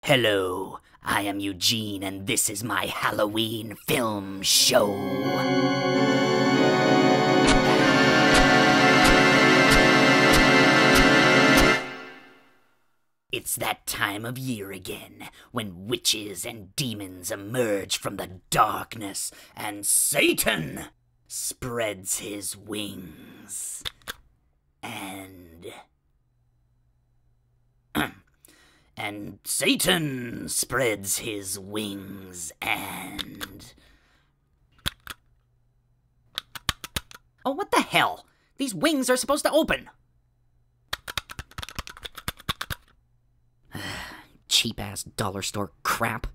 Hello, I am Eugene, and this is my Halloween film show. It's that time of year again, when witches and demons emerge from the darkness, and Satan spreads his wings. And Satan spreads his wings and... Oh, what the hell? These wings are supposed to open. Cheap-ass dollar store crap.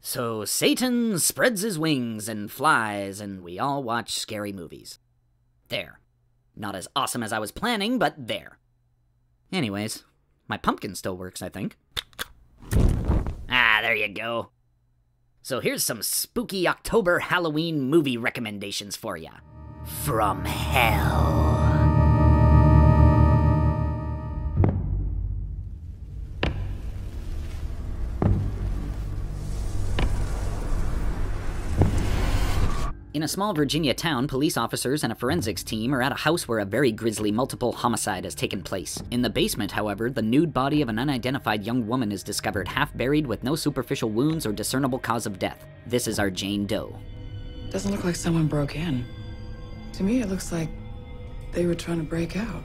So Satan spreads his wings and flies, and we all watch scary movies. There. Not as awesome as I was planning, but there. Anyways, my pumpkin still works, I think. Ah, there you go. So here's some spooky October Halloween movie recommendations for ya. From hell. In a small Virginia town, police officers and a forensics team are at a house where a very grisly multiple homicide has taken place. In the basement, however, the nude body of an unidentified young woman is discovered half buried with no superficial wounds or discernible cause of death. This is our Jane Doe. Doesn't look like someone broke in. To me, it looks like they were trying to break out.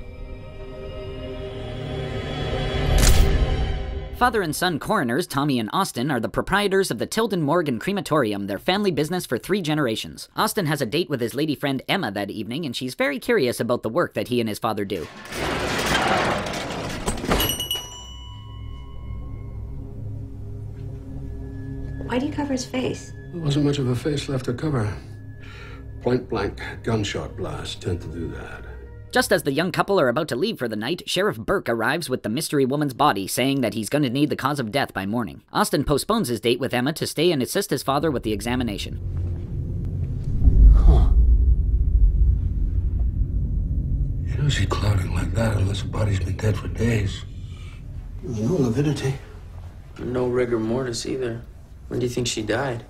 Father and son coroners, Tommy and Austin, are the proprietors of the Tilden Morgue and Crematorium, their family business for 3 generations. Austin has a date with his lady friend Emma that evening, and she's very curious about the work that he and his father do. Why do you cover his face? There wasn't much of a face left to cover. Point-blank gunshot blasts tend to do that. Just as the young couple are about to leave for the night, Sheriff Burke arrives with the mystery woman's body, saying that he's going to need the cause of death by morning. Austin postpones his date with Emma to stay and assist his father with the examination. Huh. You don't see clouding like that unless the body's been dead for days. There's no lividity. No rigor mortis either. When do you think she died?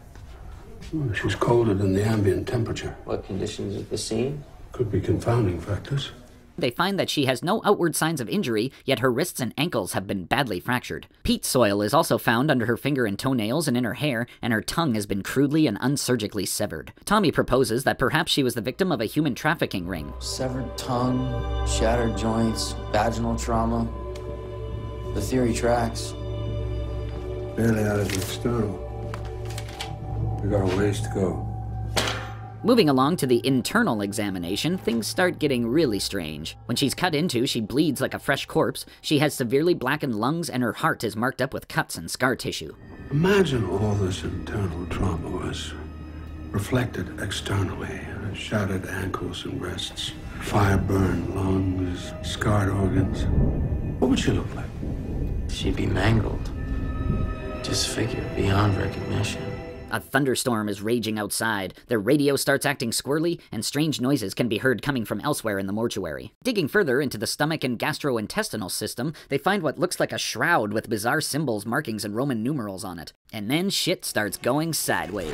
She's colder than the ambient temperature. What conditions at the scene? Could be confounding factors. They find that she has no outward signs of injury, yet her wrists and ankles have been badly fractured. Peat soil is also found under her finger and toenails and in her hair, and her tongue has been crudely and unsurgically severed. Tommy proposes that perhaps she was the victim of a human trafficking ring. Severed tongue, shattered joints, vaginal trauma. The theory tracks. Barely out of the external. We got a ways to go. Moving along to the internal examination, things start getting really strange. When she's cut into, she bleeds like a fresh corpse, she has severely blackened lungs, and her heart is marked up with cuts and scar tissue. Imagine all this internal trauma was reflected externally. Shattered ankles and wrists, fire-burned lungs, scarred organs. What would she look like? She'd be mangled. Disfigured beyond recognition. A thunderstorm is raging outside, their radio starts acting squirrely, and strange noises can be heard coming from elsewhere in the mortuary. Digging further into the stomach and gastrointestinal system, they find what looks like a shroud with bizarre symbols, markings, and Roman numerals on it. And then shit starts going sideways.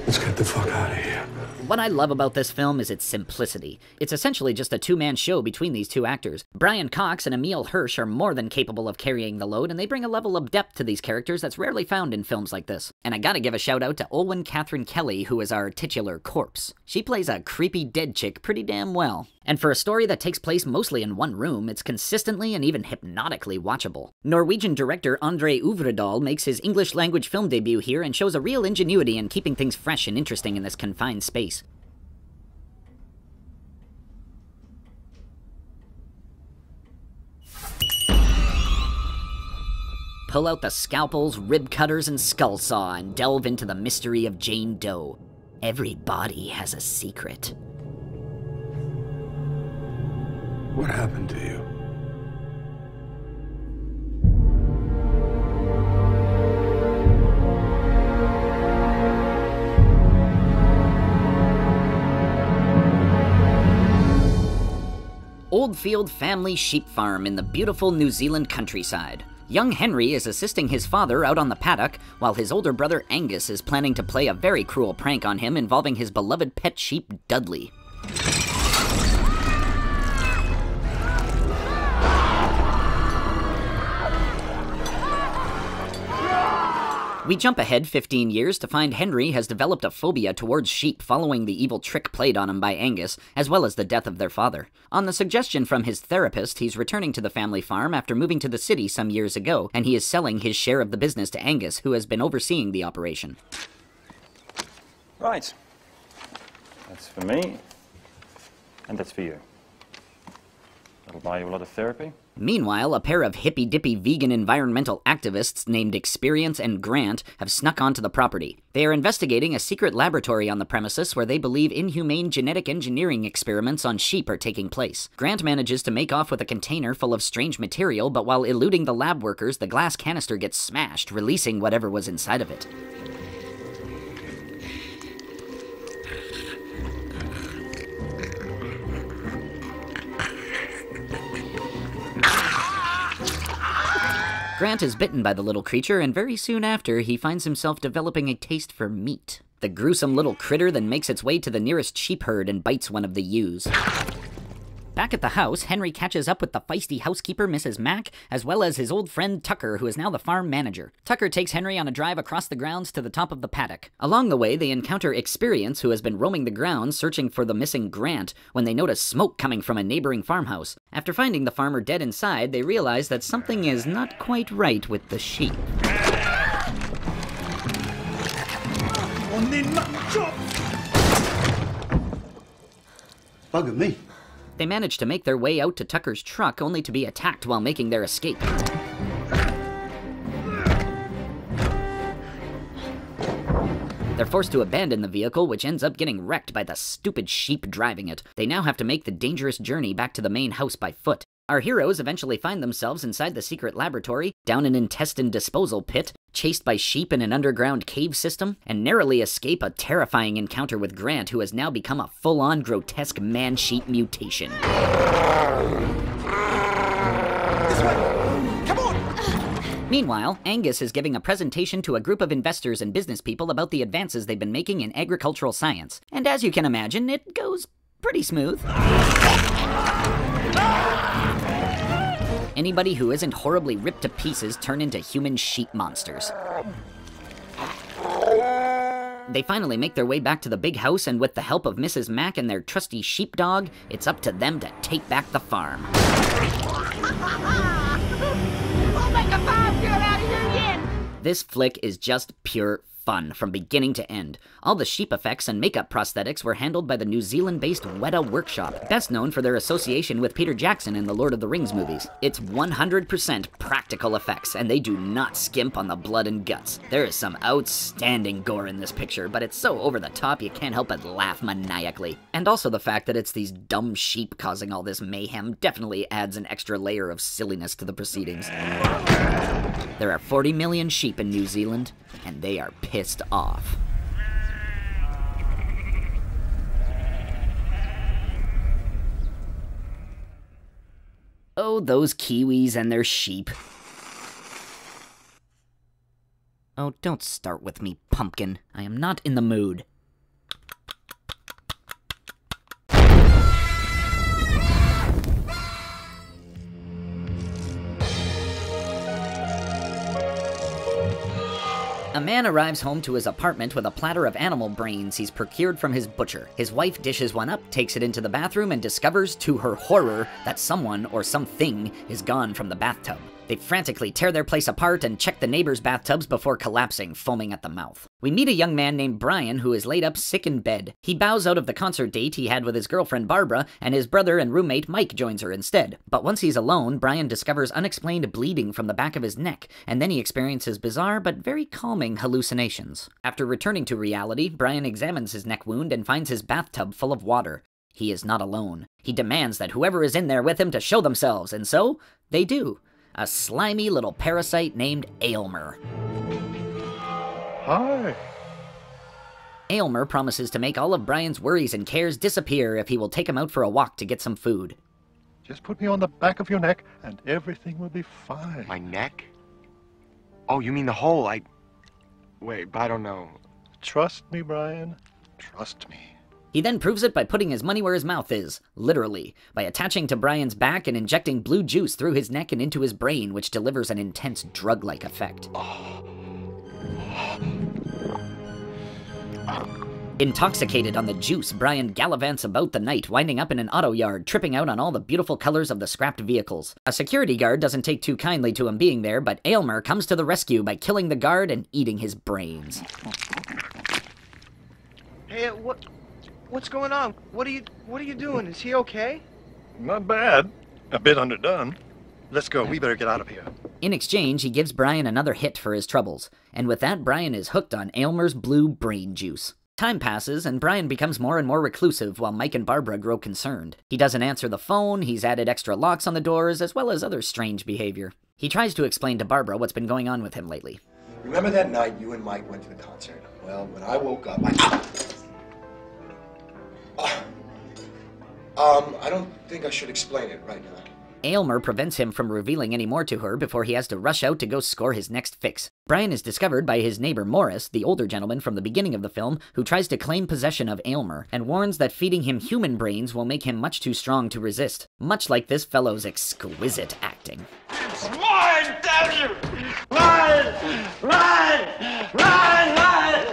Let's get the fuck out of here. What I love about this film is its simplicity. It's essentially just a two-man show between these two actors. Brian Cox and Emile Hirsch are more than capable of carrying the load, and they bring a level of depth to these characters that's rarely found in films like this. And I gotta give a shout out to Olwen Catherine Kelly, who is our titular corpse. She plays a creepy dead chick pretty damn well. And for a story that takes place mostly in one room, it's consistently and even hypnotically watchable. Norwegian director Andre Uvredal makes his English-language film debut here and shows a real ingenuity in keeping things fresh and interesting in this confined space. Pull out the scalpels, rib cutters, and skull saw and delve into the mystery of Jane Doe. Every body has a secret. What happened to you? Goldfield family sheep farm in the beautiful New Zealand countryside. Young Henry is assisting his father out on the paddock, while his older brother Angus is planning to play a very cruel prank on him involving his beloved pet sheep, Dudley. We jump ahead 15 years to find Henry has developed a phobia towards sheep following the evil trick played on him by Angus, as well as the death of their father. On the suggestion from his therapist, he's returning to the family farm after moving to the city some years ago, and he is selling his share of the business to Angus, who has been overseeing the operation. Right. That's for me, and that's for you. That'll buy you a lot of therapy. Meanwhile, a pair of hippy-dippy vegan environmental activists named Experience and Grant have snuck onto the property. They are investigating a secret laboratory on the premises where they believe inhumane genetic engineering experiments on sheep are taking place. Grant manages to make off with a container full of strange material, but while eluding the lab workers, the glass canister gets smashed, releasing whatever was inside of it. Grant is bitten by the little creature, and very soon after, he finds himself developing a taste for meat. The gruesome little critter then makes its way to the nearest sheep herd and bites one of the ewes. Back at the house, Henry catches up with the feisty housekeeper, Mrs. Mack, as well as his old friend Tucker, who is now the farm manager. Tucker takes Henry on a drive across the grounds to the top of the paddock. Along the way, they encounter Experience, who has been roaming the grounds searching for the missing Grant, when they notice smoke coming from a neighboring farmhouse. After finding the farmer dead inside, they realize that something is not quite right with the sheep. Bugger me. They manage to make their way out to Tucker's truck, only to be attacked while making their escape. They're forced to abandon the vehicle, which ends up getting wrecked by the stupid sheep driving it. They now have to make the dangerous journey back to the main house by foot. Our heroes eventually find themselves inside the secret laboratory, down an intestine disposal pit, chased by sheep in an underground cave system, and narrowly escape a terrifying encounter with Grant, who has now become a full-on grotesque man-sheep mutation. This way! Come on! Meanwhile, Angus is giving a presentation to a group of investors and business people about the advances they've been making in agricultural science. And as you can imagine, it goes pretty smooth. Anybody who isn't horribly ripped to pieces turn into human sheep monsters. They finally make their way back to the big house, and with the help of Mrs. Mack and their trusty sheepdog, it's up to them to take back the farm. We'll make a farm girl out of you yet! This flick is just pure fun from beginning to end. All the sheep effects and makeup prosthetics were handled by the New Zealand-based Weta Workshop, best known for their association with Peter Jackson in the Lord of the Rings movies. It's 100% practical effects, and they do not skimp on the blood and guts. There is some outstanding gore in this picture, but it's so over the top you can't help but laugh maniacally. And also the fact that it's these dumb sheep causing all this mayhem definitely adds an extra layer of silliness to the proceedings. There are 40 million sheep in New Zealand, and they are pissed off. Oh, those Kiwis and their sheep. Oh, don't start with me, pumpkin. I am not in the mood. A man arrives home to his apartment with a platter of animal brains he's procured from his butcher. His wife dishes one up, takes it into the bathroom, and discovers, to her horror, that someone or something is gone from the bathtub. They frantically tear their place apart and check the neighbors' bathtubs before collapsing, foaming at the mouth. We meet a young man named Brian who is laid up sick in bed. He bows out of the concert date he had with his girlfriend Barbara, and his brother and roommate Mike joins her instead. But once he's alone, Brian discovers unexplained bleeding from the back of his neck, and then he experiences bizarre but very calming hallucinations. After returning to reality, Brian examines his neck wound and finds his bathtub full of water. He is not alone. He demands that whoever is in there with him to show themselves, and so, they do. A slimy little parasite named Aylmer. Hi. Aylmer promises to make all of Brian's worries and cares disappear if he will take him out for a walk to get some food. Just put me on the back of your neck, and everything will be fine. My neck? Oh, you mean the hole? Wait, I don't know. Trust me, Brian. Trust me. He then proves it by putting his money where his mouth is, literally, by attaching to Brian's back and injecting blue juice through his neck and into his brain, which delivers an intense drug-like effect. Intoxicated on the juice, Brian gallivants about the night, winding up in an auto yard, tripping out on all the beautiful colors of the scrapped vehicles. A security guard doesn't take too kindly to him being there, but Aylmer comes to the rescue by killing the guard and eating his brains. Hey, what's going on? What are you doing? Is he okay? Not bad. A bit underdone. Let's go. We better get out of here. In exchange, he gives Brian another hit for his troubles, and with that, Brian is hooked on Aylmer's blue brain juice. Time passes, and Brian becomes more and more reclusive while Mike and Barbara grow concerned. He doesn't answer the phone, he's added extra locks on the doors, as well as other strange behavior. He tries to explain to Barbara what's been going on with him lately. Remember that night you and Mike went to the concert? Well, when I woke up, I don't think I should explain it right now. Aylmer prevents him from revealing any more to her before he has to rush out to go score his next fix. Brian is discovered by his neighbor Morris, the older gentleman from the beginning of the film, who tries to claim possession of Aylmer, and warns that feeding him human brains will make him much too strong to resist, much like this fellow's exquisite acting. It's mine, damn you! Mine! Mine! Mine! Mine!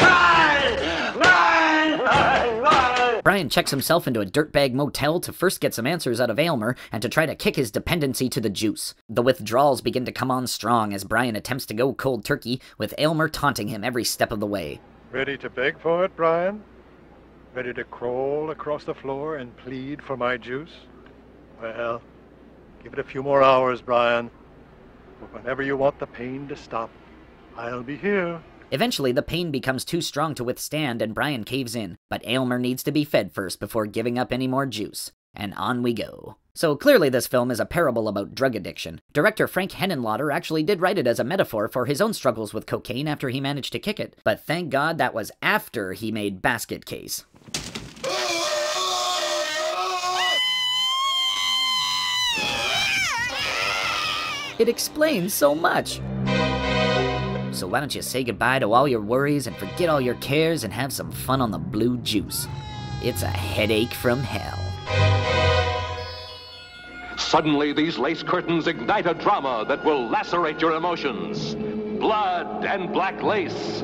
Mine! Mine! Mine! Mine! Brian checks himself into a dirtbag motel to first get some answers out of Aylmer and to try to kick his dependency to the juice. The withdrawals begin to come on strong as Brian attempts to go cold turkey, with Aylmer taunting him every step of the way. Ready to beg for it, Brian? Ready to crawl across the floor and plead for my juice? Well, give it a few more hours, Brian. But whenever you want the pain to stop, I'll be here. Eventually, the pain becomes too strong to withstand and Brian caves in, but Aylmer needs to be fed first before giving up any more juice. And on we go. So clearly this film is a parable about drug addiction. Director Frank Henenlotter actually did write it as a metaphor for his own struggles with cocaine after he managed to kick it. But thank God that was after he made Basket Case. It explains so much. So why don't you say goodbye to all your worries and forget all your cares and have some fun on the blue juice. It's a headache from hell. Suddenly, these lace curtains ignite a drama that will lacerate your emotions. Blood and Black Lace.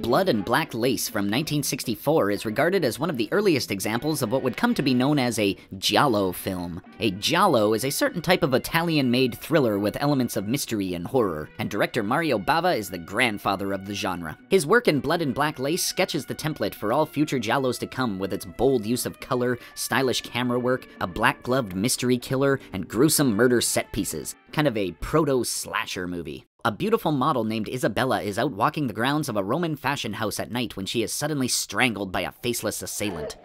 Blood and Black Lace from 1964 is regarded as one of the earliest examples of what would come to be known as a giallo film. A giallo is a certain type of Italian-made thriller with elements of mystery and horror, and director Mario Bava is the grandfather of the genre. His work in Blood and Black Lace sketches the template for all future giallos to come, with its bold use of color, stylish camera work, a black-gloved mystery killer, and gruesome murder set pieces. Kind of a proto-slasher movie. A beautiful model named Isabella is out walking the grounds of a Roman fashion house at night when she is suddenly strangled by a faceless assailant.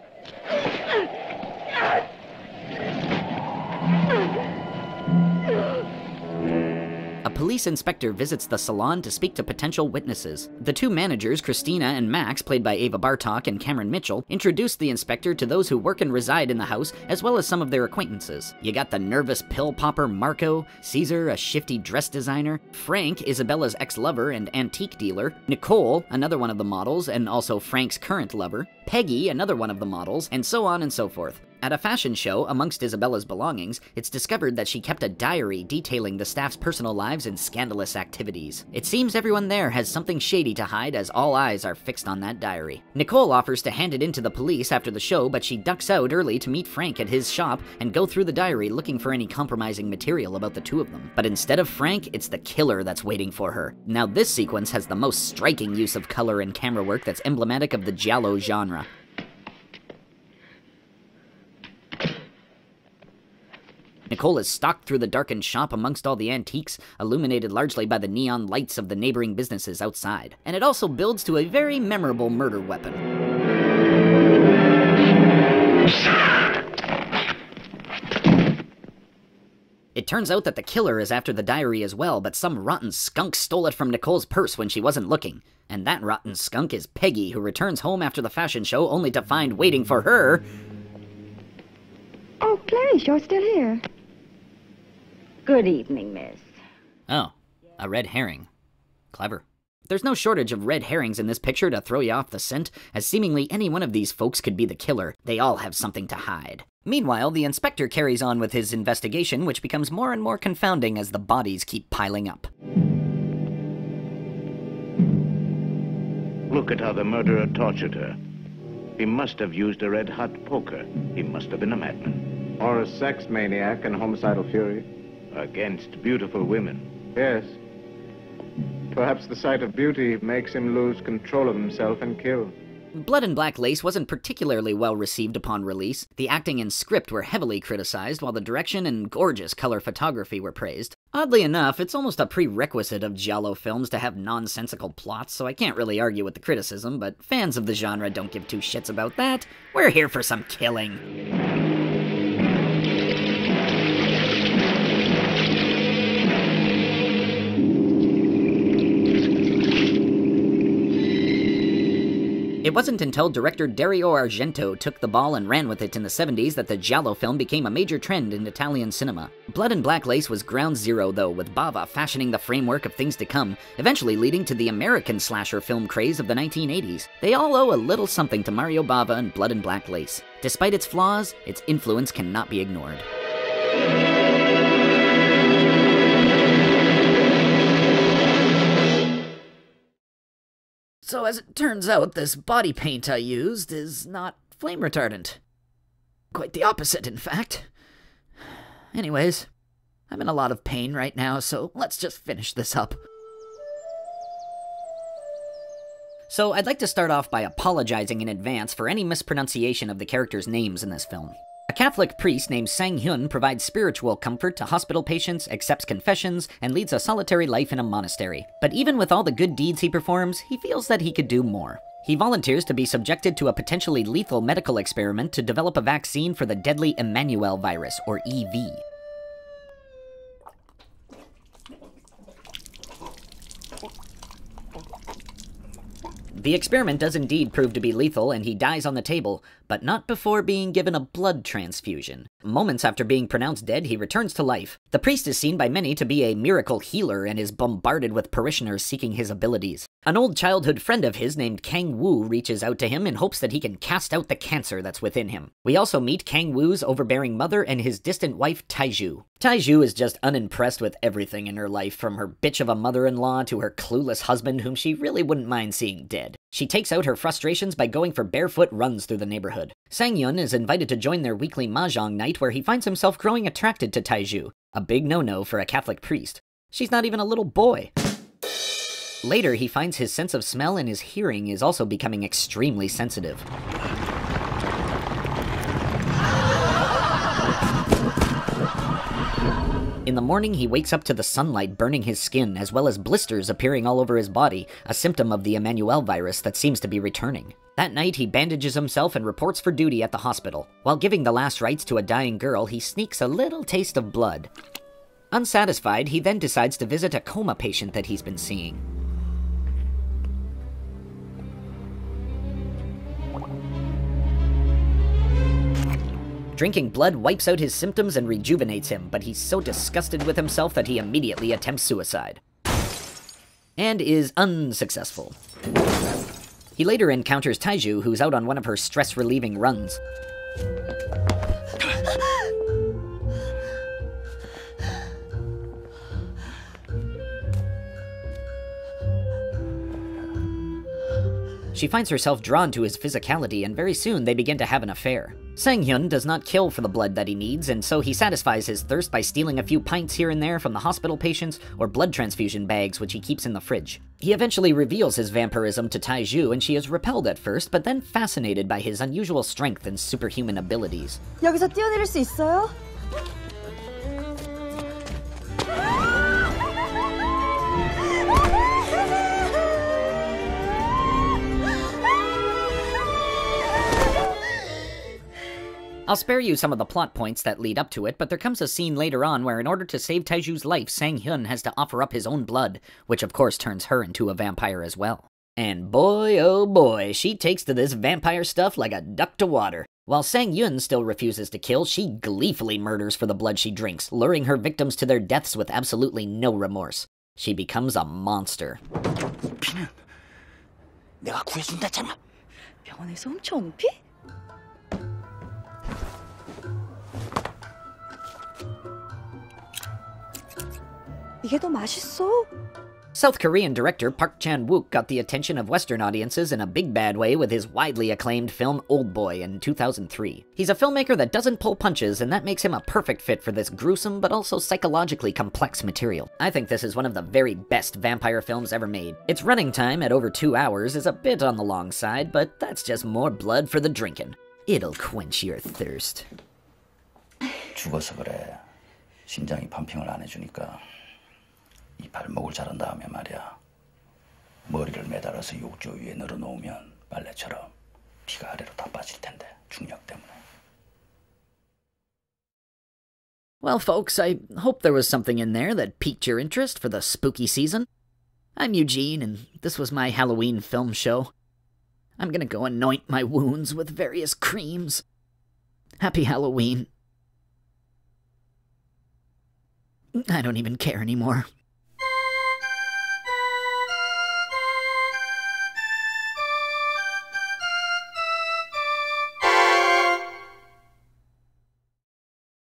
A police inspector visits the salon to speak to potential witnesses. The two managers, Christina and Max, played by Ava Bartok and Cameron Mitchell, introduce the inspector to those who work and reside in the house, as well as some of their acquaintances. You got the nervous pill popper Marco, Caesar, a shifty dress designer, Frank, Isabella's ex-lover and antique dealer, Nicole, another one of the models and also Frank's current lover, Peggy, another one of the models, and so on and so forth. At a fashion show, amongst Isabella's belongings, it's discovered that she kept a diary detailing the staff's personal lives and scandalous activities. It seems everyone there has something shady to hide, as all eyes are fixed on that diary. Nicole offers to hand it in to the police after the show, but she ducks out early to meet Frank at his shop and go through the diary looking for any compromising material about the two of them. But instead of Frank, it's the killer that's waiting for her. Now this sequence has the most striking use of color and camera work that's emblematic of the giallo genre. Nicole is stalked through the darkened shop amongst all the antiques, illuminated largely by the neon lights of the neighboring businesses outside. And it also builds to a very memorable murder weapon. It turns out that the killer is after the diary as well, but some rotten skunk stole it from Nicole's purse when she wasn't looking. And that rotten skunk is Peggy, who returns home after the fashion show only to find waiting for her Oh, Clarice, you're still here. Good evening, miss. Oh, a red herring. Clever. There's no shortage of red herrings in this picture to throw you off the scent, as seemingly any one of these folks could be the killer. They all have something to hide. Meanwhile, the inspector carries on with his investigation, which becomes more and more confounding as the bodies keep piling up. Look at how the murderer tortured her. He must have used a red-hot poker. He must have been a madman. Or a sex maniac and homicidal fury. Against beautiful women. Yes. Perhaps the sight of beauty makes him lose control of himself and kill. Blood and Black Lace wasn't particularly well received upon release. The acting and script were heavily criticized, while the direction and gorgeous color photography were praised. Oddly enough, it's almost a prerequisite of giallo films to have nonsensical plots, so I can't really argue with the criticism, but fans of the genre don't give two shits about that. We're here for some killing. It wasn't until director Dario Argento took the ball and ran with it in the 70s that the giallo film became a major trend in Italian cinema. Blood and Black Lace was ground zero, though, with Bava fashioning the framework of things to come, eventually leading to the American slasher film craze of the 1980s. They all owe a little something to Mario Bava and Blood and Black Lace. Despite its flaws, its influence cannot be ignored. So as it turns out, this body paint I used is not flame retardant. Quite the opposite, in fact. Anyways, I'm in a lot of pain right now, so let's just finish this up. So I'd like to start off by apologizing in advance for any mispronunciation of the characters' names in this film. A Catholic priest named Sang-hyun provides spiritual comfort to hospital patients, accepts confessions, and leads a solitary life in a monastery. But even with all the good deeds he performs, he feels that he could do more. He volunteers to be subjected to a potentially lethal medical experiment to develop a vaccine for the deadly Emmanuel virus, or EV. The experiment does indeed prove to be lethal, and he dies on the table, but not before being given a blood transfusion. Moments after being pronounced dead, he returns to life. The priest is seen by many to be a miracle healer and is bombarded with parishioners seeking his abilities. An old childhood friend of his named Kang Woo reaches out to him in hopes that he can cast out the cancer that's within him. We also meet Kang Woo's overbearing mother and his distant wife, Taiju. Taiju is just unimpressed with everything in her life, from her bitch of a mother-in-law to her clueless husband whom she really wouldn't mind seeing dead. She takes out her frustrations by going for barefoot runs through the neighborhood. Sang-hyun is invited to join their weekly mahjong night, where he finds himself growing attracted to Taiju, a big no-no for a Catholic priest. She's not even a little boy. Later, he finds his sense of smell and his hearing is also becoming extremely sensitive. In the morning, he wakes up to the sunlight burning his skin, as well as blisters appearing all over his body, a symptom of the Emmanuel virus that seems to be returning. That night, he bandages himself and reports for duty at the hospital. While giving the last rites to a dying girl, he sneaks a little taste of blood. Unsatisfied, he then decides to visit a coma patient that he's been seeing. Drinking blood wipes out his symptoms and rejuvenates him, but he's so disgusted with himself that he immediately attempts suicide. And is unsuccessful. He later encounters Taiju, who's out on one of her stress-relieving runs. She finds herself drawn to his physicality, and very soon they begin to have an affair. Sang-hyun does not kill for the blood that he needs, and so he satisfies his thirst by stealing a few pints here and there from the hospital patients or blood transfusion bags which he keeps in the fridge. He eventually reveals his vampirism to Taiju, and she is repelled at first, but then fascinated by his unusual strength and superhuman abilities. 여기서 뛰어내릴 수 있어요? I'll spare you some of the plot points that lead up to it, but there comes a scene later on where in order to save Taiju's life, Sang-hyun has to offer up his own blood, which of course turns her into a vampire as well. And boy, oh boy, she takes to this vampire stuff like a duck to water. While Sang-Yun still refuses to kill, she gleefully murders for the blood she drinks, luring her victims to their deaths with absolutely no remorse. She becomes a monster. 피는 내가 구해준다잖아. 병원에서 훔쳐온 피? 이게 더 맛있어. South Korean director Park Chan-wook got the attention of Western audiences in a big bad way with his widely acclaimed film Oldboy in 2003. He's a filmmaker that doesn't pull punches, and that makes him a perfect fit for this gruesome but also psychologically complex material. I think this is one of the very best vampire films ever made. Its running time at over 2 hours is a bit on the long side, but that's just more blood for the drinking. It'll quench your thirst. 죽어서 그래. 심장이 펌핑을 안 해주니까. 이 발목을 자른 다음에 말이야. 머리를 매달아서 욕조 위에 늘어놓으면 빨래처럼 피가 아래로 다 빠질 텐데 중력 때문에. Well, folks, I hope there was something in there that piqued your interest for the spooky season. I'm Eugene, and this was my Halloween film show. I'm gonna go anoint my wounds with various creams. Happy Halloween. I don't even care anymore.